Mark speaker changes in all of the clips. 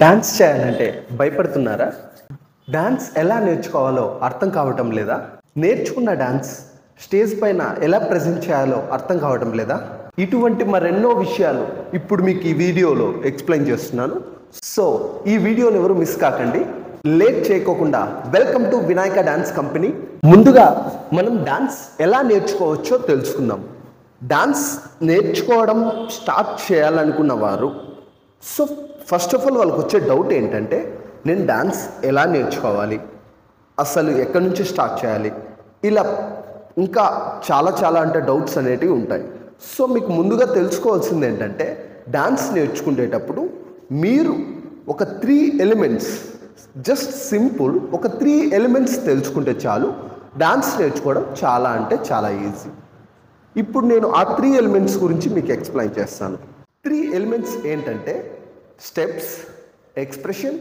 Speaker 1: Dance చేయాలంటే భయపడుతున్నారా? Dance ఎలా నేర్చుకోవాలో అర్థం కావటం లేదా? నేర్చుకున్న డాన్స్ స్టేజ్ పైన ఎలా ప్రజెంట్ చేయాలో అర్థం కావటం లేదా? ఇటువంటి మరెన్నో విషయాలు ఇప్పుడు మీకు ఈ వీడియోలో ఎక్స్ప్లెయిన్ చేస్తున్నాను. సో ఈ వీడియోని ఎవరు మిస్ కాకండి. లేట్ చేయకోకుండా welcome to Vinayaka dance company. ముందుగా మనం డాన్స్ ఎలా నేర్చుకోవచ్చో తెలుసుకుందాం. డాన్స్ నేర్చుకోవడం స్టార్ట్ చేయాలనుకున్న వారు సో ఫస్ట్ ఆఫ్ ఆల్ వాళ్ళకి వచ్చే డౌట్ ఏంటంటే, నేను డాన్స్ ఎలా నేర్చుకోవాలి, అసలు ఎక్కడి నుంచి స్టార్ట్ చేయాలి, ఇలా ఇంకా చాలా అంటే డౌట్స్ అనేటివి ఉంటాయి. సో మీకు ముందుగా తెలుసుకోవాల్సింది ఏంటంటే, డాన్స్ నేర్చుకునేటప్పుడు మీరు ఒక 3 ఎలిమెంట్స్, జస్ట్ సింపుల్ ఒక 3 ఎలిమెంట్స్ తెలుసుకుంటే చాలు. డాన్స్ నేర్చుకోవడం చాలా అంటే చాలా ఈజీ. ఇప్పుడు నేను ఆ 3 ఎలిమెంట్స్ గురించి మీకు ఎక్స్ప్లెయిన్ చేస్తాను. 3 ఎలిమెంట్స్ ఏంటంటే steps, expression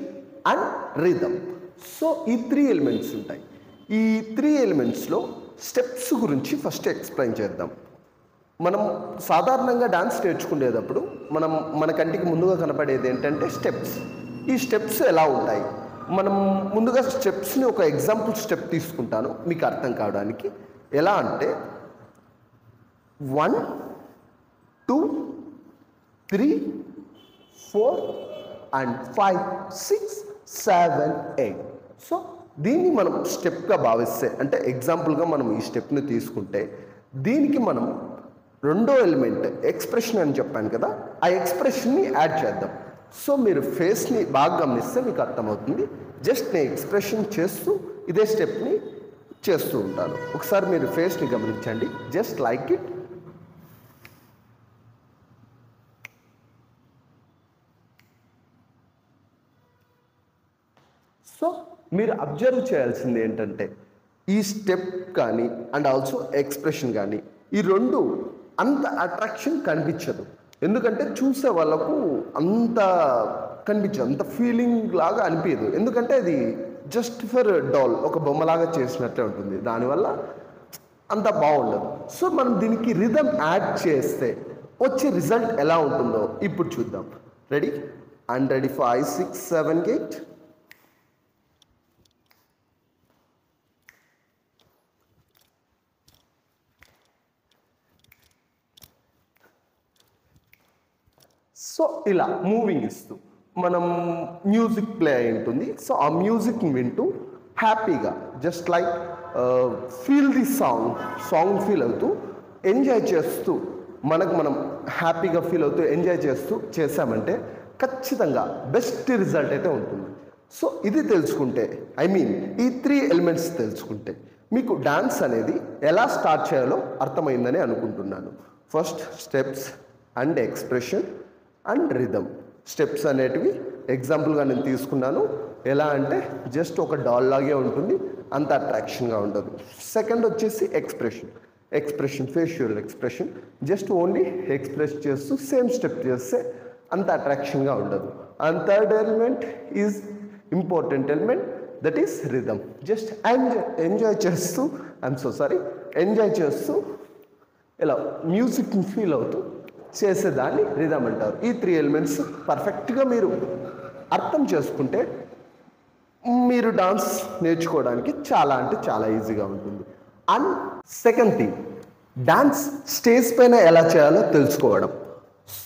Speaker 1: and rhythm. So ఈ 3 ఎలిమెంట్స్ ఉంటాయి. ఈ 3 ఎలిమెంట్స్లో స్టెప్స్ గురించి ఫస్ట్ ఎక్స్ప్లెయిన్ చేద్దాం. మనం సాధారణంగా డాన్స్ నేర్చుకునేటప్పుడు మన కంటికి ముందుగా కనపడేది ఏంటంటే స్టెప్స్. ఈ స్టెప్స్ ఎలా ఉంటాయి? మనం ముందుగా స్టెప్స్ని ఒక ఎగ్జాంపుల్ స్టెప్ తీసుకుంటాను మీకు అర్థం కావడానికి. ఎలా అంటే 1 2 3 4 and 5 6 7 8. సో దీన్ని మనం స్టెప్గా భావిస్తే, అంటే ఎగ్జాంపుల్గా మనం ఈ స్టెప్ని తీసుకుంటే, దీనికి మనం రెండో ఎలిమెంట్ ఎక్స్ప్రెషన్ అని చెప్పాను కదా, ఆ ఎక్స్ప్రెషన్ని యాడ్ చేద్దాం. సో మీరు ఫేస్ని బాగా గమనిస్తే మీకు అర్థమవుతుంది. జస్ట్ నేను ఎక్స్ప్రెషన్ చేస్తూ ఇదే స్టెప్ని చేస్తూ ఉంటాను. ఒకసారి మీరు ఫేస్ని గమనించండి, జస్ట్ లైక్ ఇట్. సో మీరు అబ్జర్వ్ చేయాల్సింది ఏంటంటే, ఈ స్టెప్ కానీ అండ్ ఆల్సో ఎక్స్ప్రెషన్ కానీ, ఈ రెండు అంత అట్రాక్షన్ కనిపించదు. ఎందుకంటే చూసే వాళ్ళకు అంత కనిపించదు, అంత ఫీలింగ్ లాగా అనిపించదు. ఎందుకంటే అది జస్ట్ ఫర్ డాల్, ఒక బొమ్మలాగా చేసినట్టే ఉంటుంది. దానివల్ల అంత బాగుండదు. సో మనం దీనికి రిథమ్ యాడ్ చేస్తే వచ్చే రిజల్ట్ ఎలా ఉంటుందో ఇప్పుడు చూద్దాం. రెడీ? And ready 5 6 7 8. సో ఇలా మూవింగ్ ఇస్తూ మనం మ్యూజిక్ ప్లే అయి ఉంటుంది. సో ఆ మ్యూజిక్ వింటూ హ్యాపీగా just like feel the song feel అవుతూ ఎంజాయ్ చేస్తూ మనం హ్యాపీగా ఫీల్ అవుతూ ఎంజాయ్ చేస్తూ చేసామంటే ఖచ్చితంగా బెస్ట్ రిజల్ట్ అయితే ఉంటుంది. సో ఇది తెలుసుకుంటే, ఈ 3 ఎలిమెంట్స్ తెలుసుకుంటే మీకు డాన్స్ అనేది ఎలా స్టార్ట్ చేయాలో అర్థమైందని అనుకుంటున్నాను. First steps and expression and rhythm. Steps అనేటివి ఎగ్జాంపుల్గా నేను తీసుకున్నాను. ఎలా అంటే జస్ట్ ఒక డాల్ లాగే ఉంటుంది, అంత అట్రాక్షన్గా ఉండదు. సెకండ్ వచ్చేసి expression facial expression, just only express చేస్తూ సేమ్ స్టెప్ చేస్తే అంత అట్రాక్షన్గా ఉండదు. And third element is important element, that is rhythm. Just enjoy చేస్తూ ఇలా మ్యూజిక్ని ఫీల్ అవుతూ చేసేదాన్ని రిథమ్ అంటారు. ఈ 3 ఎలిమెంట్స్ పర్ఫెక్ట్గా మీరు అర్థం చేసుకుంటే మీరు డాన్స్ నేర్చుకోవడానికి చాలా అంటే చాలా ఈజీగా ఉంటుంది. And second thing, dance stage పైన ఎలా చేయాలో తెలుసుకోవడం.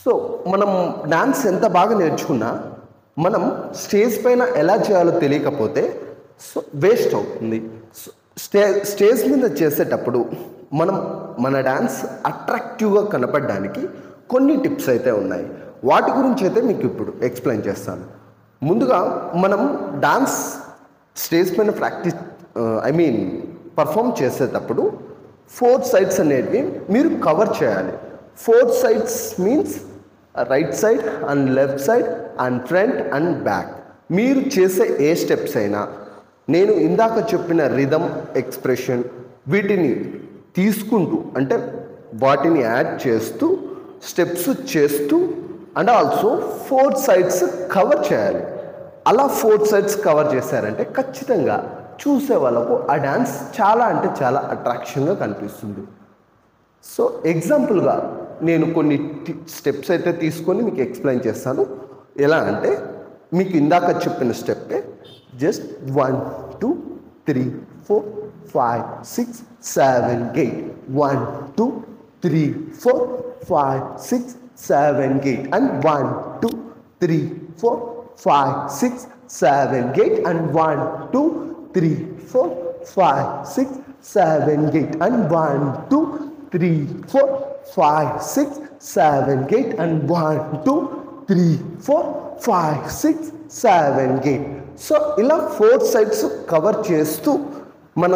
Speaker 1: సో మనం డాన్స్ ఎంత బాగా నేర్చుకున్నా మనం స్టేజ్ పైన ఎలా చేయాలో తెలియకపోతే సో వేస్ట్ అవుతుంది. స్టేజ్ మీద చేసేటప్పుడు మన డాన్స్ అట్రాక్టివ్గా కనపడడానికి కొన్ని టిప్స్ అయితే ఉన్నాయి. వాటి గురించి అయితే మీకు ఇప్పుడు ఎక్స్ప్లెయిన్ చేస్తాను. ముందుగా మనం డాన్స్ స్టేజ్ పైన పర్ఫామ్ చేసేటప్పుడు 4 సైడ్స్ అనేటివి మీరు కవర్ చేయాలి. 4 sides means right side and left side and front and back. మీరు చేసే ఏ స్టెప్స్ అయినా నేను ఇందాక చెప్పిన రిథమ్, ఎక్స్ప్రెషన్ వీటిని తీసుకుంటూ, అంటే వాటిని యాడ్ చేస్తూ స్టెప్స్ చేస్తూ అండ్ ఆల్సో 4 సైడ్స్ కవర్ చేయాలి. అలా 4 సైడ్స్ కవర్ చేశారంటే ఖచ్చితంగా చూసే వాళ్ళకు ఆ డ్యాన్స్ చాలా అంటే చాలా అట్రాక్షన్గా కనిపిస్తుంది. సో ఎగ్జాంపుల్గా నేను కొన్ని స్టెప్స్ అయితే తీసుకొని మీకు ఎక్స్ప్లెయిన్ చేస్తాను. ఎలా అంటే మీకు ఇందాక చెప్పిన స్టెప్పే. Just 1 2 3 4 5 6 7 8 1 2 3 4 5 6 7 8 and 1 2 3 4 5 6 7 8 and 1 2 3 4 5 6 7 8 and 1 2 3 4 5 6 7 8 and 1 2 3 4 5 6 7 8. So ఇలా 4 సైడ్స్ కవర్ చేస్తూ మన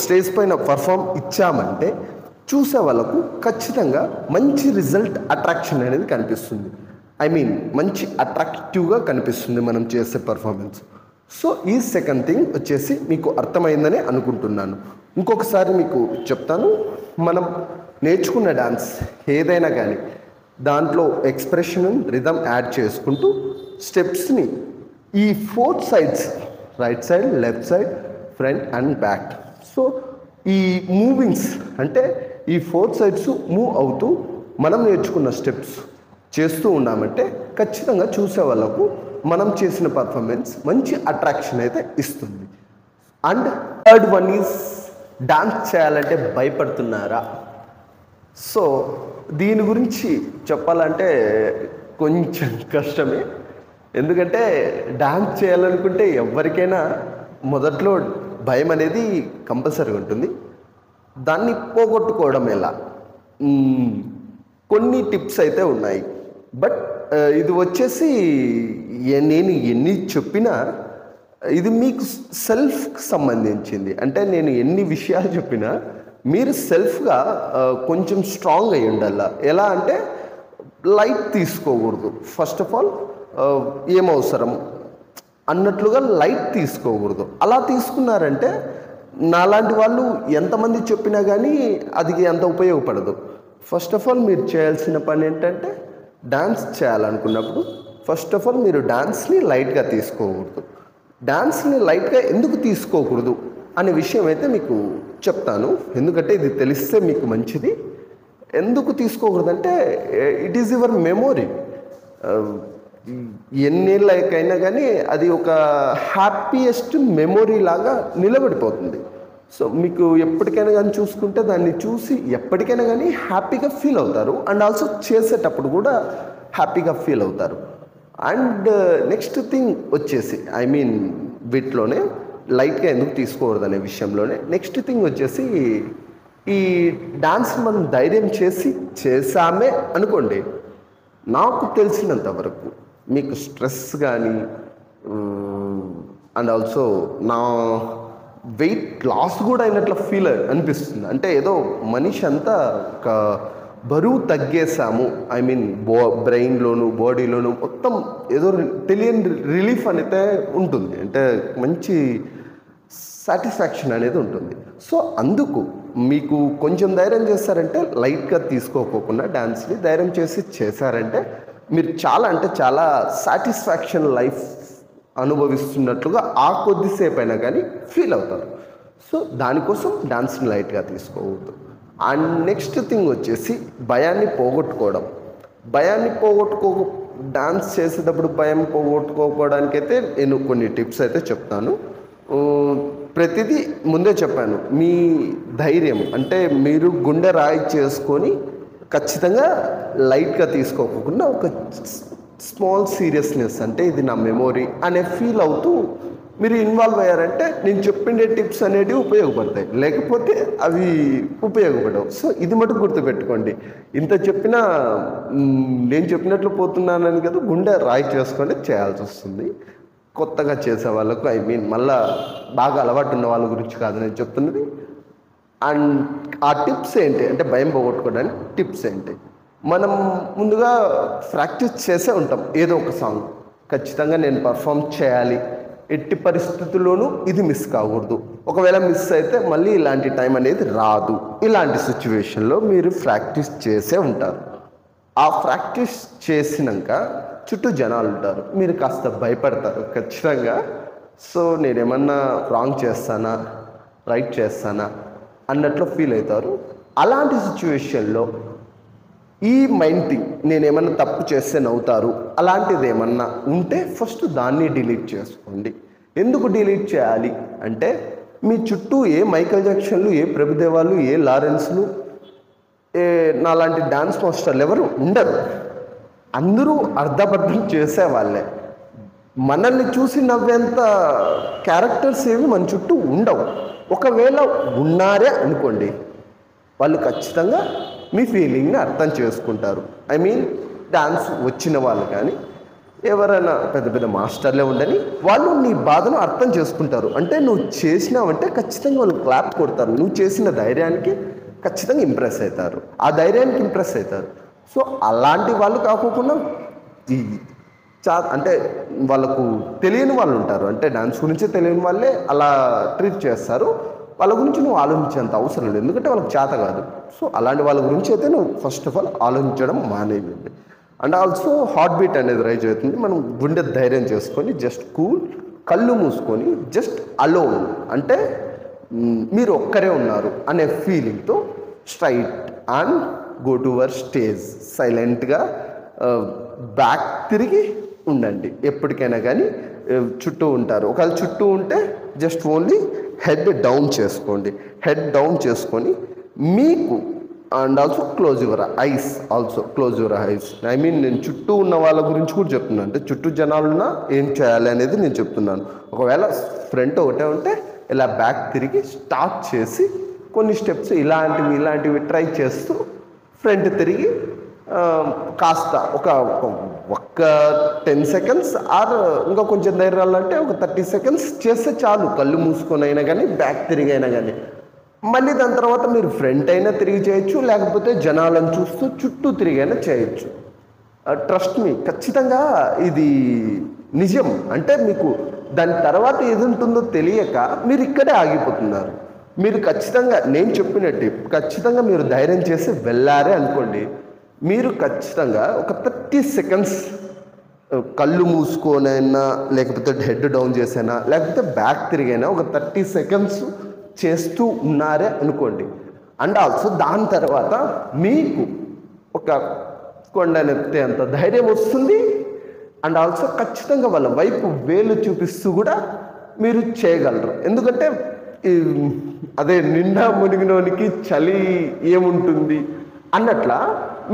Speaker 1: స్టేజ్ పైన పర్ఫామ్ ఇచ్చామంటే చూసే వాళ్ళకు ఖచ్చితంగా మంచి రిజల్ట్, అట్రాక్షన్ అనేది కనిపిస్తుంది. మంచి అట్రాక్టివ్గా కనిపిస్తుంది మనం చేసే పర్ఫార్మెన్స్. సో ఈ సెకండ్ థింగ్ వచ్చేసి మీకు అర్థమైందని అనుకుంటున్నాను. ఇంకొకసారి మీకు చెప్తాను. మనం నేర్చుకున్న డాన్స్ ఏదైనా కానీ దాంట్లో ఎక్స్ప్రెషన్, రిథమ్ యాడ్ చేసుకుంటూ స్టెప్స్ని ఈ 4 sides, right side, left side, front and back, so ఈ మూవింగ్స్ అంటే ఈ 4 సైడ్స్ మూవ్ అవుతూ మనం నేర్చుకున్న స్టెప్స్ చేస్తూ ఉన్నామంటే ఖచ్చితంగా చూసే వాళ్ళకు మనం చేసిన పర్ఫార్మెన్స్ మంచి అట్రాక్షన్ అయితే ఇస్తుంది. And third one is dance చేయాలంటే భయపడుతున్నారా? సో దీని గురించి చెప్పాలంటే కొంచెం కష్టమే. ఎందుకంటే డాన్స్ చేయాలనుకుంటే ఎవరికైనా మొదట్లో భయం అనేది కంపల్సరీగా ఉంటుంది. దాన్ని పోగొట్టుకోవడం ఎలా? కొన్ని టిప్స్ అయితే ఉన్నాయి. బట్ ఇది వచ్చేసి నేను ఎన్ని చెప్పినా ఇది మీకు సెల్ఫ్కి సంబంధించింది. అంటే నేను ఎన్ని విషయాలు చెప్పినా మీరు సెల్ఫ్గా కొంచెం స్ట్రాంగ్ అయి ఉండాలి. ఎలా అంటే లైట్ తీసుకోకూడదు. ఫస్ట్ ఆఫ్ ఆల్ ఏమవసరం అన్నట్లుగా లైట్ తీసుకోకూడదు. అలా తీసుకున్నారంటే నాలాంటి వాళ్ళు ఎంతమంది చెప్పినా కానీ అది అంత ఉపయోగపడదు. ఫస్ట్ ఆఫ్ ఆల్ మీరు చేయాల్సిన పని ఏంటంటే డాన్స్ చేయాలనుకున్నప్పుడు ఫస్ట్ ఆఫ్ ఆల్ మీరు డాన్స్ని లైట్గా తీసుకోకూడదు. డాన్స్ని లైట్గా ఎందుకు తీసుకోకూడదు అనే విషయం అయితే మీకు చెప్తాను. ఎందుకంటే ఇది తెలిస్తే మీకు మంచిది. ఎందుకు తీసుకోకూడదు అంటే ఇట్ ఈజ్ యువర్ మెమొరీ. ఎన్నేళ్ళకైనా కానీ అది ఒక హ్యాపీయెస్ట్ మెమొరీ లాగా నిలబడిపోతుంది. సో మీకు ఎప్పటికైనా కానీ చూసుకుంటే దాన్ని చూసి ఎప్పటికైనా కానీ హ్యాపీగా ఫీల్ అవుతారు. అండ్ ఆల్సో చేసేటప్పుడు కూడా హ్యాపీగా ఫీల్ అవుతారు. అండ్ నెక్స్ట్ థింగ్ వచ్చేసి వీటిలోనే లైట్గా ఎందుకు తీసుకోకూడదు అనే విషయంలోనే నెక్స్ట్ థింగ్ వచ్చేసి ఈ డాన్స్ మనం ధైర్యం చేసామే అనుకోండి, నాకు తెలిసినంత వరకు మీకు స్ట్రెస్ కానీ అండ్ ఆల్సో నా వెయిట్ లాస్ కూడా అయినట్లు ఫీల్ అనిపిస్తుంది. అంటే ఏదో మనిషి అంతా ఒక బరువు తగ్గేసాము, బ్రెయిన్లోను బాడీలోను మొత్తం ఏదో తెలియని రిలీఫ్ అనేది ఉంటుంది. అంటే మంచి సాటిస్ఫాక్షన్ అనేది ఉంటుంది. సో అందుకు మీకు కొంచెం ధైర్యం చేస్తారంటే లైట్గా తీసుకోకుండా డాన్స్ని ధైర్యం చేశారంటే మీరు చాలా సాటిస్ఫాక్షన్ లైఫ్ అనుభవిస్తున్నట్లుగా ఆ కొద్దిసేపు అయినా కానీ ఫీల్ అవుతారు. సో దానికోసం డాన్స్ని లైట్గా తీసుకోవద్దు. అండ్ నెక్స్ట్ థింగ్ వచ్చేసి భయాన్ని పోగొట్టుకోవడం. డాన్స్ చేసేటప్పుడు భయం పోగొట్టుకోవడానికైతే నేను కొన్ని టిప్స్ అయితే చెప్తాను. ప్రతిదీ ముందే చెప్పాను. మీ ధైర్యం అంటే మీరు గుండె రాయి చేసుకొని ఖచ్చితంగా లైట్గా తీసుకోకుండా ఒక స్మాల్ సీరియస్నెస్ అంటే ఇది నా మెమొరీ అనే ఫీల్ అవుతూ మీరు ఇన్వాల్వ్ అయ్యారంటే నేను చెప్పిన టిప్స్ అనేటివి ఉపయోగపడతాయి, లేకపోతే అవి ఉపయోగపడవు. సో ఇది మటుకు గుర్తుపెట్టుకోండి. ఇంత చెప్పినా నేను చెప్పినట్లు పోతున్నానని కదా గుండె రాయి చేసుకొని చేయాల్సి వస్తుంది. కొత్తగా చేసే వాళ్ళకు మళ్ళా బాగా అలవాటు ఉన్న వాళ్ళ గురించి కాదు నేను చెప్తున్నది. అండ్ ఆ టిప్స్ ఏంటి అంటే భయం పోగొట్టుకోవడానికి టిప్స్ ఏంటి? మనం ముందుగా ప్రాక్టీస్ చేసే ఉంటాం ఏదో ఒక సాంగ్. ఖచ్చితంగా నేను పర్ఫామ్ చేయాలి, ఎట్టి పరిస్థితుల్లోనూ ఇది మిస్ కాకూడదు, ఒకవేళ మిస్ అయితే మళ్ళీ ఇలాంటి టైం అనేది రాదు. ఇలాంటి సిచ్యువేషన్లో మీరు ప్రాక్టీస్ చేసే ఉంటారు. ఆ ప్రాక్టీస్ చేసినాక చుట్టూ జనాలు ఉంటారు, మీరు కాస్త భయపడతారు ఖచ్చితంగా. సో నేనేమన్నా రాంగ్ చేస్తానా రైట్ చేస్తానా అన్నట్లు ఫీల్ అవుతారు. అలాంటి సిచ్యువేషన్లో ఈ మైండ్ థింగ్, నేనేమన్నా తప్పు చేస్తే నవ్వుతారు అలాంటిది ఏమన్నా ఉంటే ఫస్ట్ దాన్ని డిలీట్ చేసుకోండి. ఎందుకు డిలీట్ చేయాలి అంటే మీ చుట్టూ ఏ మైకేల్ జాక్సన్లు, ఏ ప్రభుదేవాలు, ఏ లారెన్స్లు, ఏ నాలాంటి డాన్స్ మాస్టర్లు ఎవరు ఉండరు. అందరూ అర్ధబద్ధం చేసేవాళ్ళే. మనల్ని చూసి నవ్వేంత క్యారెక్టర్స్ ఏమి మన చుట్టూ ఉండవు. ఒకవేళ ఉన్నారే అనుకోండి, వాళ్ళు ఖచ్చితంగా మీ ఫీలింగ్ని అర్థం చేసుకుంటారు. ఐ మీన్ డాన్స్ వచ్చిన వాళ్ళు కానీ ఎవరైనా పెద్ద పెద్ద మాస్టర్లే ఉండని వాళ్ళు నీ బాధను అర్థం చేసుకుంటారు. అంటే నువ్వు చేసినావంటే ఖచ్చితంగా వాళ్ళు క్లాప్ కొడతారు. నువ్వు చేసిన ధైర్యానికి ఖచ్చితంగా ఇంప్రెస్ అవుతారు, ఆ ధైర్యానికి ఇంప్రెస్ అవుతారు. సో అలాంటి వాళ్ళు కాకుండా ఈ అంటే వాళ్ళకు తెలియని వాళ్ళు ఉంటారు, అంటే డాన్స్ గురించే తెలియని వాళ్ళే అలా ట్రీట్ చేస్తారు. వాళ్ళ గురించి నువ్వు ఆలోచించేంత అవసరం లేదు, ఎందుకంటే వాళ్ళకి చేత కాదు. సో అలాంటి వాళ్ళ గురించి అయితే నువ్వు ఫస్ట్ ఆఫ్ ఆల్ ఆలోచించడం మానేయండి. అండ్ ఆల్సో హార్ట్ బీట్ అనేది రైజ్ అవుతుంది. మనం గుండె ధైర్యం చేసుకొని జస్ట్ కూల్, కళ్ళు మూసుకొని జస్ట్ అలోన్, అంటే మీరు ఒక్కరే ఉన్నారు అనే ఫీలింగ్తో straight and go to your stage. సైలెంట్గా బ్యాక్ తిరిగి ఉండండి. ఎప్పటికైనా కానీ చుట్టూ ఉంటారు, ఒకవేళ చుట్టూ ఉంటే జస్ట్ ఓన్లీ హెడ్ డౌన్ చేసుకోండి. హెడ్ డౌన్ చేసుకొని మీకు and also close your eyes, I mean నేను చుట్టూ ఉన్న వాళ్ళ గురించి కూడా చెప్తున్నాను. అంటే చుట్టూ జనాలున్నా ఏం చేయాలి అనేది నేను చెప్తున్నాను. ఒకవేళ ఫ్రంట్ ఒకటే ఉంటే ఇలా బ్యాక్ తిరిగి స్టార్ట్ చేసి కొన్ని స్టెప్స్ ఇలాంటివి ట్రై చేస్తూ ఫ్రంట్ తిరిగి కాస్త ఒక్క 10 సెకండ్స్ ఆర్ ఇంకా కొంచెం ధైర్యాలు అంటే ఒక 30 సెకండ్స్ చేస్తే చాలు. కళ్ళు మూసుకొని అయినా కానీ బ్యాక్ తిరిగి అయినా కానీ మళ్ళీ దాని తర్వాత మీరు ఫ్రంట్ అయినా తిరిగి చేయొచ్చు, లేకపోతే జనాలను చూస్తూ చుట్టూ తిరిగైనా చేయొచ్చు. ట్రస్ట్ మీ, ఖచ్చితంగా ఇది నిజం. అంటే మీకు దాని తర్వాత ఏది ఉంటుందో తెలియక మీరు ఇక్కడే ఆగిపోతున్నారు. మీరు ఖచ్చితంగా నేను చెప్పినట్టు ఖచ్చితంగా మీరు ధైర్యం చేసి వెళ్ళారే అనుకోండి, మీరు ఖచ్చితంగా ఒక 30 సెకండ్స్ కళ్ళు మూసుకోనైనా లేకపోతే హెడ్ డౌన్ చేసైనా లేకపోతే బ్యాక్ తిరిగైనా ఒక 30 సెకండ్స్ చేస్తూ ఉన్నారే అనుకోండి. అండ్ ఆల్సో దాని తర్వాత మీకు ఒక కొండనెత్తే అంత ధైర్యం వస్తుంది. అండ్ ఆల్సో ఖచ్చితంగా వాళ్ళ వైపు వేలు చూపిస్తూ కూడా మీరు చేయగలరు. ఎందుకంటే అదే నిండా మునిగినోనికి చలి ఏముంటుంది అన్నట్లా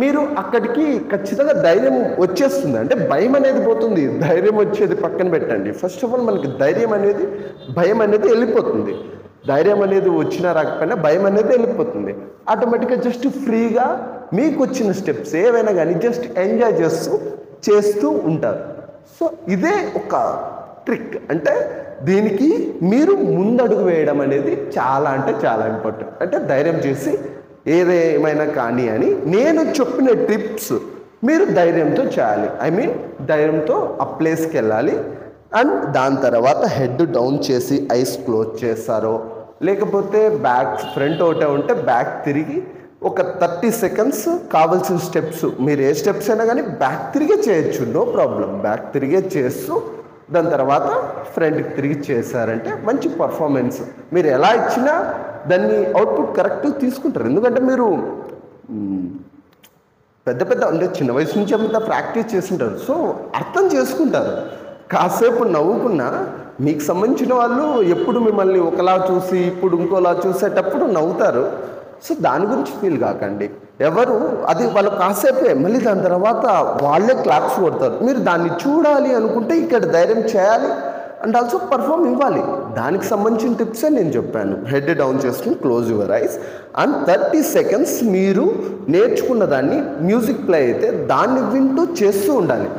Speaker 1: మీరు అక్కడికి ఖచ్చితంగా ధైర్యం వచ్చేస్తుంది. అంటే భయం అనేది పోతుంది, ధైర్యం వచ్చేది పక్కన పెట్టండి. ఫస్ట్ ఆఫ్ ఆల్ మనకి భయం అనేది వెళ్ళిపోతుంది. ధైర్యం అనేది వచ్చినా రాకపోయినా భయం అనేది వెళ్ళిపోతుంది. ఆటోమేటిక్గా జస్ట్ ఫ్రీగా మీకు వచ్చిన స్టెప్స్ ఏవైనా కానీ జస్ట్ ఎంజాయ్ చేస్తూ ఉంటారు. సో ఇదే ఒక ట్రిక్. అంటే దీనికి మీరు ముందడుగు వేయడం అనేది చాలా అంటే చాలా ఇంపార్టెంట్. అంటే ధైర్యం చేసి ఏదేమైనా కానీ అని నేను చెప్పిన టిప్స్ మీరు ధైర్యంతో చేయాలి. ఐ మీన్ ధైర్యంతో ఆ ప్లేస్కి వెళ్ళాలి. అండ్ దాని తర్వాత హెడ్ డౌన్ చేసి ఐస్ క్లోజ్ చేస్తారో లేకపోతే ఫ్రంట్ ఒకటే ఉంటే బ్యాక్ తిరిగి ఒక 30 సెకండ్స్ కావాల్సిన స్టెప్స్ మీరు ఏ స్టెప్స్ అయినా కానీ బ్యాక్ తిరిగే చేయొచ్చు, నో ప్రాబ్లం. బ్యాక్ తిరిగే చేస్తూ దాని తర్వాత ఫ్రంట్కి తిరిగి చేశారంటే మంచి పర్ఫార్మెన్స్. మీరు ఎలా ఇచ్చినా దాన్ని అవుట్పుట్ కరెక్ట్ తీసుకుంటారు. ఎందుకంటే మీరు పెద్ద అంటే చిన్న వయసు నుంచి అంతా ప్రాక్టీస్ చేస్తుంటారు. సో అర్థం చేసుకుంటారు. కాసేపు నవ్వుకున్నా మీకు సంబంధించిన వాళ్ళు ఎప్పుడు మిమ్మల్ని ఒకలా చూసి ఇప్పుడు ఇంకోలా చూసేటప్పుడు నవ్వుతారు. సో దాని గురించి ఫీల్ కాకండి. అది వాళ్ళు కాసేపే, మళ్ళీ దాని తర్వాత వాళ్ళే క్లాప్స్ కొడతారు. మీరు దాన్ని చూడాలి అనుకుంటే ఇక్కడ ధైర్యం చేయాలి అండ్ ఆల్సో పర్ఫామ్ ఇవ్వాలి. దానికి సంబంధించిన టిప్సే నేను చెప్పాను. హెడ్ డౌన్ చేసుకుని close your ice and 30 seconds మీరు నేర్చుకున్న దాన్ని మ్యూజిక్ ప్లే అయితే దాన్ని వింటూ చేస్తూ ఉండాలి.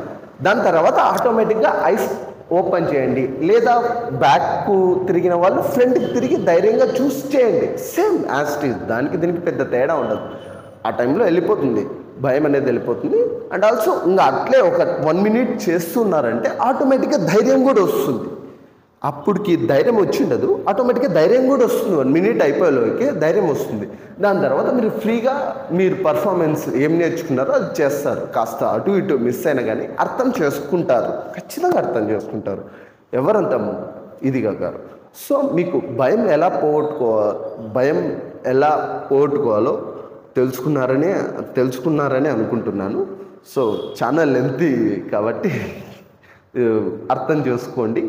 Speaker 1: దాని తర్వాత ఆటోమేటిక్గా ఐస్ ఓపెన్ చేయండి. లేదా బ్యాక్కు తిరిగిన వాళ్ళు ఫ్రంట్కి తిరిగి ధైర్యంగా చూసి చేయండి. సేమ్ యాజ్ ఇట్ ఈజ్, దానికి దీనికి పెద్ద తేడా ఉండదు. ఆ టైంలో వెళ్ళిపోతుంది, భయం అనేది వెళ్ళిపోతుంది. అండ్ ఆల్సో ఇంకా అట్లే ఒక 1 మినిట్ చేస్తున్నారంటే ఆటోమేటిక్గా ధైర్యం కూడా వస్తుంది. అప్పటికి ధైర్యం వచ్చిండదు, ఆటోమేటిక్గా ధైర్యం కూడా వస్తుంది. 1 మినిట్ అయిపోయేలోకి ధైర్యం వస్తుంది. దాని తర్వాత మీరు ఫ్రీగా మీరు పర్ఫార్మెన్స్ ఏం నేర్చుకున్నారో అది చేస్తారు. కాస్త అటు ఇటు మిస్ అయినా కానీ అర్థం చేసుకుంటారు, ఖచ్చితంగా అర్థం చేసుకుంటారు. ఎవరంత ఇదిగా గారు. సో మీకు భయం ఎలా పోగొట్టుకోవాలో తెలుసుకున్నారని అనుకుంటున్నాను. సో చాలా లెంతీ కాబట్టి అర్థం చేసుకోండి.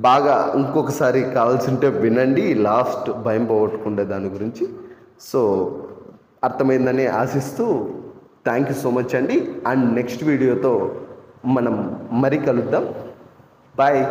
Speaker 1: బాగా ఇంకొకసారి కావాల్సింటే వినండి, లాస్ట్ భయం పోగొట్టుకునే దాని గురించి. సో అర్థమైందని ఆశిస్తూ థ్యాంక్ యూ సో మచ్ అండి. అండ్ నెక్స్ట్ వీడియోతో మనం మరీ కలుద్దాం. బాయ్.